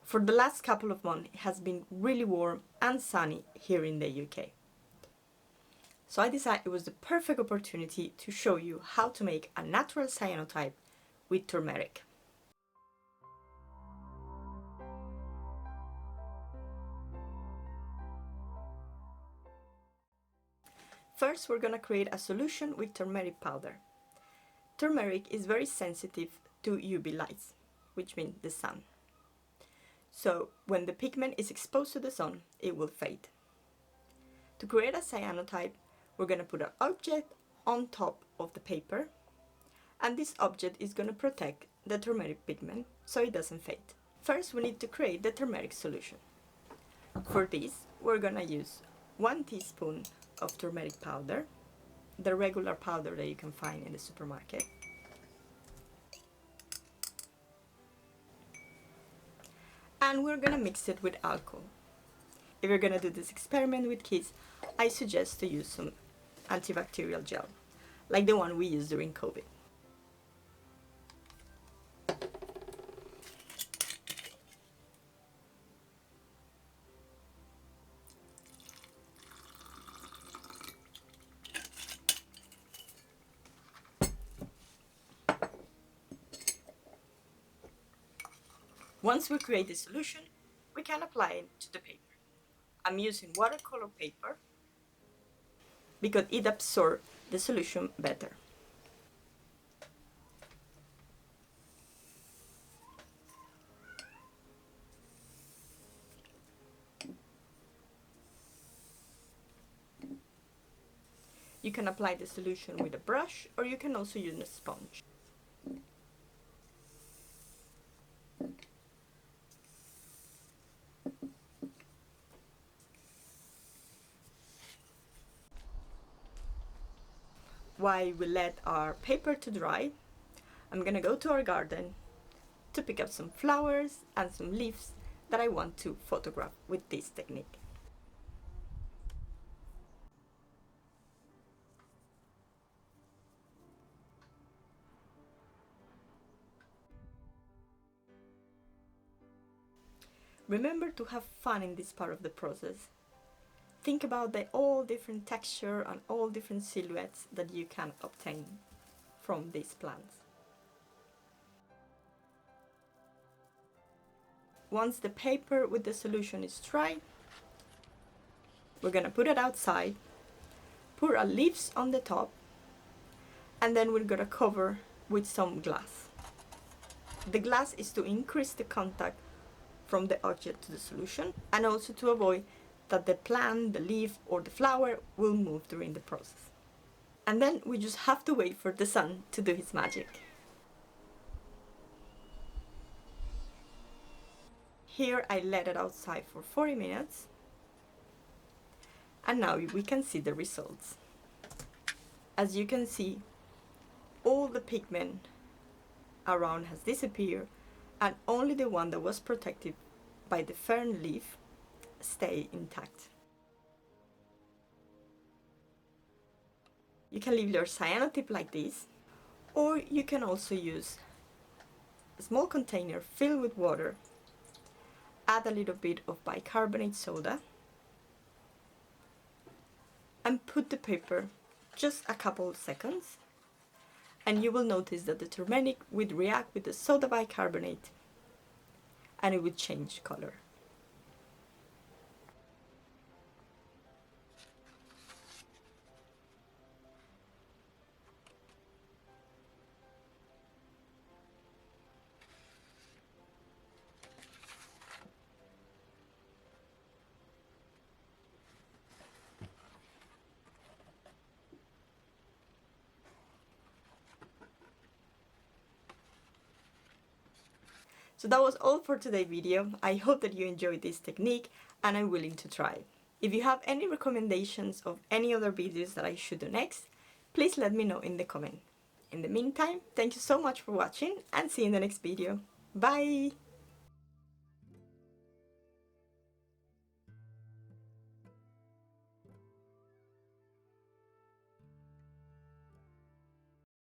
For the last couple of months it has been really warm and sunny here in the UK. So I decided it was the perfect opportunity to show you how to make a natural cyanotype with turmeric. First, we're gonna create a solution with turmeric powder. Turmeric is very sensitive to UV lights, which means the sun. So when the pigment is exposed to the sun, it will fade. To create a cyanotype, we're gonna put an object on top of the paper, and this object is gonna protect the turmeric pigment so it doesn't fade. First, we need to create the turmeric solution. For this, we're gonna use 1 teaspoon of turmeric powder, the regular powder that you can find in the supermarket. And we're gonna mix it with alcohol. If you're gonna do this experiment with kids, I suggest to use some antibacterial gel, like the one we used during COVID. Once we create the solution, we can apply it to the paper. I'm using watercolor paper because it absorbs the solution better. You can apply the solution with a brush, or you can also use a sponge. While we let our paper to dry, I'm gonna go to our garden to pick up some flowers and some leaves that I want to photograph with this technique. Remember to have fun in this part of the process. Think about the all different texture and all different silhouettes that you can obtain from these plants. Once the paper with the solution is dry, we're gonna put it outside, put our leaves on the top, and then we're gonna cover with some glass. The glass is to increase the contact from the object to the solution, and also to avoid that the plant, the leaf, or the flower will move during the process. And then we just have to wait for the sun to do his magic. Here I let it outside for 40 minutes, and now we can see the results. As you can see, all the pigment around has disappeared, and only the one that was protected by the fern leaf stay intact. You can leave your cyanotype like this, or you can also use a small container filled with water, add a little bit of bicarbonate soda, and put the paper just a couple of seconds, and you will notice that the turmeric will react with the soda bicarbonate and it will change color. So that was all for today's video. I hope that you enjoyed this technique and are willing to try. If you have any recommendations of any other videos that I should do next, please let me know in the comment. In the meantime, thank you so much for watching and see you in the next video. Bye!